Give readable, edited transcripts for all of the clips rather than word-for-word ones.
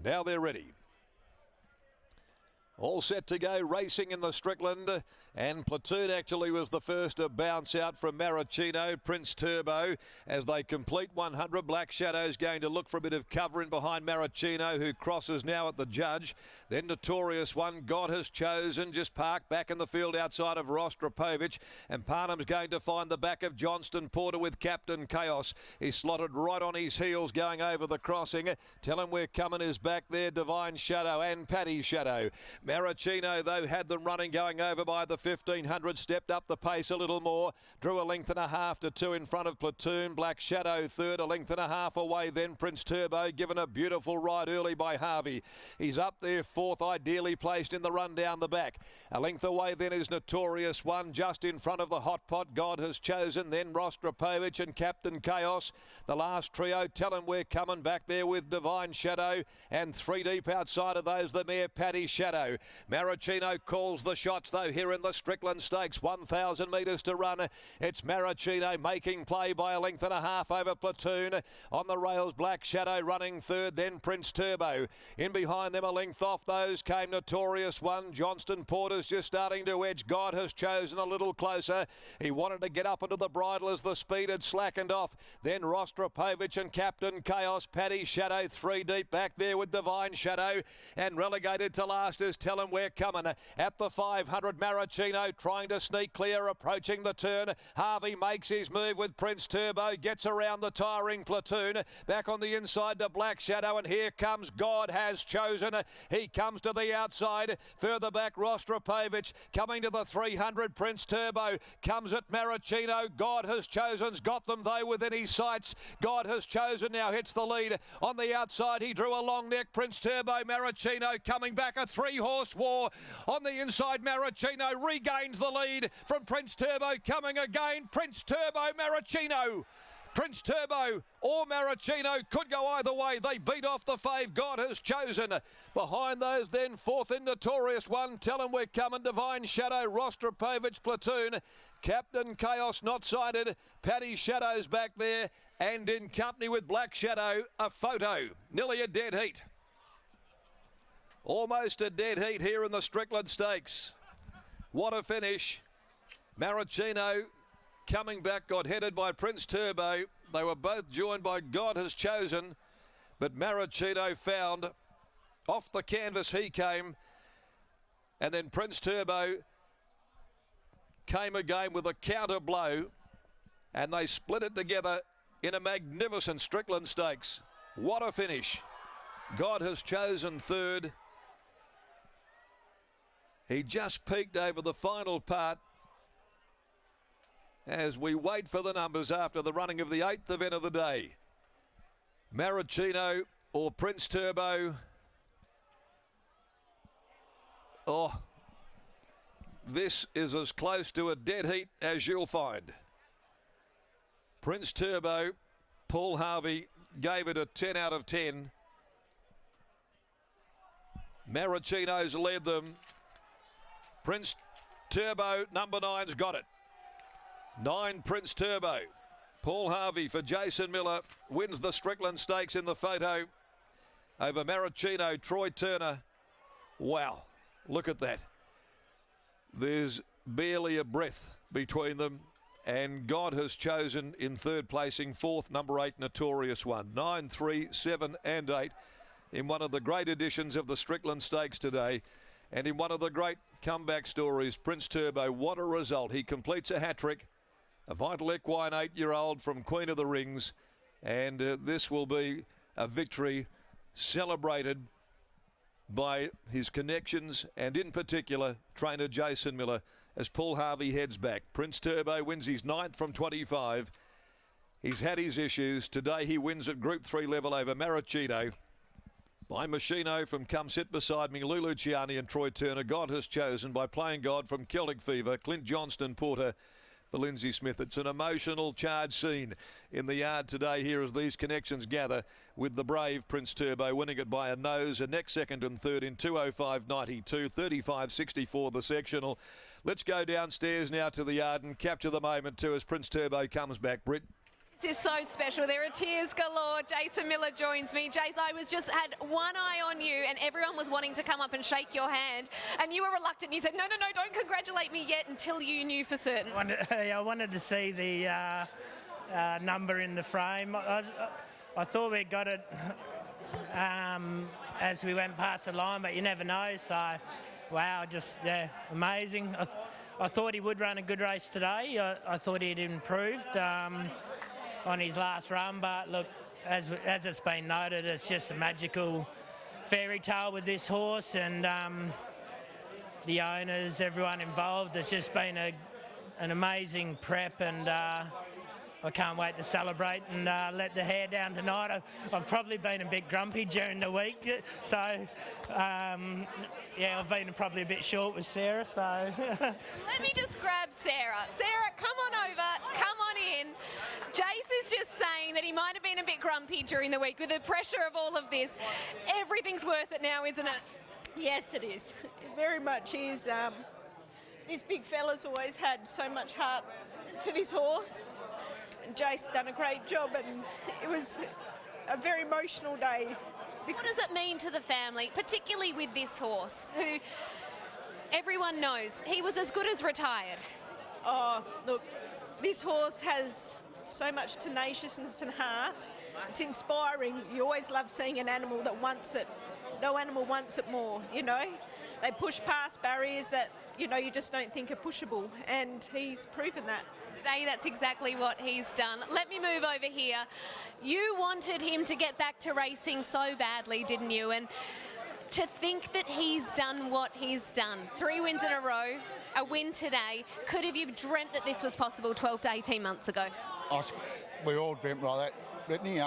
Now they're ready. All set to go, racing in the Strickland, and Platoon actually was the first to bounce out from Maricino. Prince Turbo, as they complete 100. Black Shadow's going to look for a bit of cover in behind Maricino, who crosses now at the judge. Then Notorious One, God Has Chosen, just parked back in the field outside of Rostropovich, and Parnham's going to find the back of Johnston Porter with Captain Chaos. He's slotted right on his heels going over the crossing. Tell Him We're Coming is back there, Divine Shadow and Paddy Shadow. Maricino, though, had them running going over by the 1500, stepped up the pace a little more, drew a length and a half to 2 in front of Platoon. Black Shadow third, a length and a half away then Prince Turbo, given a beautiful ride early by Harvey. He's up there fourth, ideally placed in the run down the back. A length away then is Notorious One, just in front of the Hot Pot, God Has Chosen, then Rostropovich and Captain Chaos. The last trio, Tell Him We're Coming, back there with Divine Shadow, and 3 deep outside of those, the mare Paddy Shadow. Maricino calls the shots though here in the Strickland Stakes. 1,000 metres to run. It's Maricino making play by a length and a half over Platoon. On the rails, Black Shadow running third, then Prince Turbo. In behind them, a length off those, came Notorious One. Johnston Porter's just starting to edge. God Has Chosen a little closer. He wanted to get up into the bridle as the speed had slackened off. Then Rostropovich and Captain Chaos. Paddy Shadow 3 deep back there with Divine Shadow, and relegated to last is Tell Him We're Coming. At the 500, Maricino trying to sneak clear, approaching the turn. Harvey makes his move with Prince Turbo, gets around the tiring Platoon. Back on the inside to Black Shadow, and here comes God Has Chosen. He comes to the outside. Further back, Rostropovich coming to the 300. Prince Turbo comes at Maricino. God Has Chosen's got them though within his sights. God Has Chosen now hits the lead. On the outside, he drew a long neck. Prince Turbo, Maricino coming back, a 3-horse war. On the inside, Maricino regains the lead from Prince Turbo, coming again. Prince Turbo, Maricino. Prince Turbo or Maricino could go either way. They beat off the fave, God Has Chosen. Behind those then, fourth in Notorious One, Tell Him We're Coming, Divine Shadow, Rostropovich, Platoon, Captain Chaos not sighted, Paddy Shadow's back there, and in company with Black Shadow, a photo. Nearly a dead heat. Almost a dead heat here in the Strickland Stakes. What a finish. Maricino coming back, got headed by Prince Turbo. They were both joined by God Has Chosen, but Maricino found off the canvas he came, and then Prince Turbo came again with a counter blow, and they split it together in a magnificent Strickland Stakes. What a finish. God Has Chosen third. He just peeked over the final part as we wait for the numbers after the running of the 8th event of the day. Maricino or Prince Turbo. Oh, this is as close to a dead heat as you'll find. Prince Turbo, Paul Harvey gave it a 10 out of 10. Maricino's led them. Prince Turbo, number 9's got it. 9, Prince Turbo. Paul Harvey for Jason Miller wins the Strickland Stakes in the photo over Maricino, Troy Turner. Wow, look at that. There's barely a breath between them, and God Has Chosen in third placing, fourth, number 8, Notorious One. 9, 3, 7 and 8 in one of the great editions of the Strickland Stakes today. And in one of the great comeback stories, Prince Turbo, what a result. He completes a hat-trick, a vital equine 8-year-old from Queen of the Rings. And this will be a victory celebrated by his connections and in particular trainer Jason Miller as Paul Harvey heads back. Prince Turbo wins his 9th from 25. He's had his issues. Today he wins at Group 3 level over Maricino. By Machino from Come Sit Beside Me, Lulu Ciani and Troy Turner. God Has Chosen by Playing God from Celtic Fever, Clint Johnston Porter for Lindsay Smith. It's an emotional charged scene in the yard today here as these connections gather with the brave Prince Turbo winning it by a nose, a neck second and third in 2:05.92, 35.64 the sectional. Let's go downstairs now to the yard and capture the moment too as Prince Turbo comes back. Britt. This is so special. There are tears galore. Jason Miller joins me. Jace, I had one eye on you and everyone was wanting to come up and shake your hand and you were reluctant. You said, no, don't congratulate me yet until you knew for certain. I wanted to see the number in the frame. I thought we got it as we went past the line, but you never know. So, wow, amazing. I thought he would run a good race today. I thought he'd improved on his last run, but look, as it's been noted, it's just a magical fairy tale with this horse, and the owners, everyone involved. It's just been an amazing prep, and I can't wait to celebrate and let the hair down tonight. I've probably been a bit grumpy during the week, so yeah, I've been probably a bit short with Sarah, so. Let me just grab Sarah. Sarah, come on over, come on in. Jace is just saying that he might have been a bit grumpy during the week with the pressure of all of this. Everything's worth it now, isn't it? Yes, it is. It very much is. This big fella's always had so much heart for this horse. And Jace done a great job, and it was a very emotional day. What does it mean to the family, particularly with this horse, who everyone knows he was as good as retired? Oh, look, this horse has so much tenaciousness and heart. It's inspiring. You always love seeing an animal that wants it. No animal wants it more, you know. They push past barriers that, you know, you just don't think are pushable, and he's proven that. Today, that's exactly what he's done. Let me move over here. You wanted him to get back to racing so badly, didn't you? And to think that he's done what he's done, 3 wins in a row, a win today, could have you dreamt that this was possible 12 to 18 months ago? We all dreamt like that, Brittany.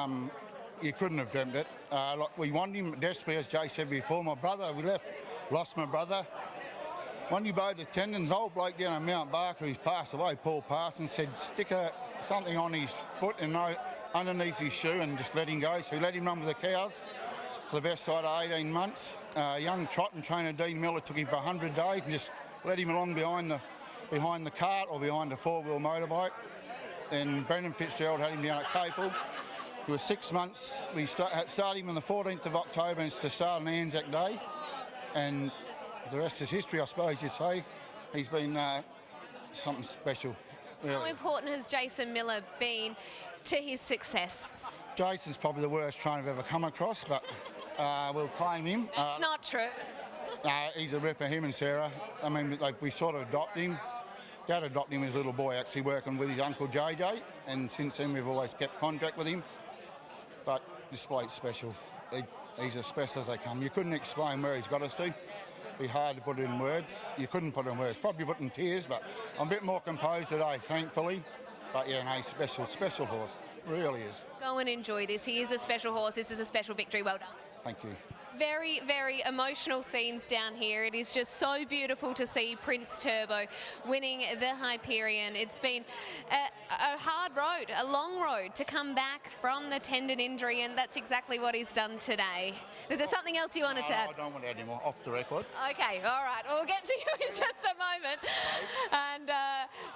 You couldn't have dreamt it. We wanted him desperately, as Jay said before. My brother, lost my brother. When you bowed the tendons, old bloke down at Mount Barker, who's passed away, Paul Parsons, said stick something on his foot and underneath his shoe and just let him go. So we let him run with the cows for the best side of 18 months. Young trotting trainer Dean Miller took him for 100 days and just led him along behind the cart or behind the four-wheel motorbike. And Brendan Fitzgerald had him down at Capel. He was 6 months. We started him on the 14th of October, and it's to start on Anzac Day. And the rest is history, I suppose you'd say. He's been something special, really. How important has Jason Miller been to his success? Jason's probably the worst trainer I've ever come across, but we'll claim him. That's not true. He's a ripper, him and Sarah. I mean, we sort of adopted him. Dad adopted him as a little boy, actually working with his uncle JJ, and since then we've always kept contact with him. But this bloke's special. He's as special as they come. You couldn't explain where he's got us to. It'd be hard to put it in words. You couldn't put it in words. Probably put it in tears, but I'm a bit more composed today, thankfully. But yeah, no, he's special horse. Really is. Go and enjoy this. He is a special horse. This is a special victory. Well done. Thank you. Very, very emotional scenes down here. It is just so beautiful to see Prince Turbo winning the Hyperion. It's been a hard road, a long road to come back from the tendon injury, and that's exactly what he's done today. Is there something else you wanted to add? I don't want to add any more, off the record. Okay, all right. We'll get to you in just a moment. And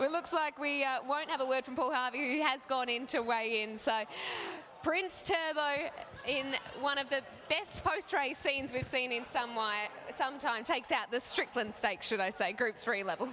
it looks like we won't have a word from Paul Harvey, who has gone in to weigh in. So Prince Turbo, in one of the best post-race scenes we've seen in some time, takes out the Strickland Stakes, should I say, Group 3 level.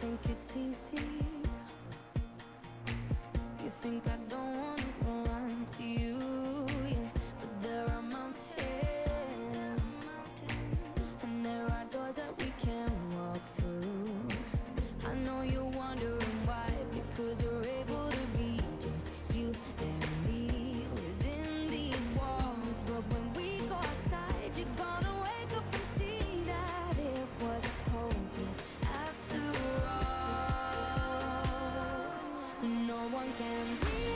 Think it's easy. You think I don't want to run to you, yeah. But there are mountains, and there are doors that we can walk through. I know you're wondering why, because you're able to be just you and me within these walls. But when we go outside, you're gone. can breathe.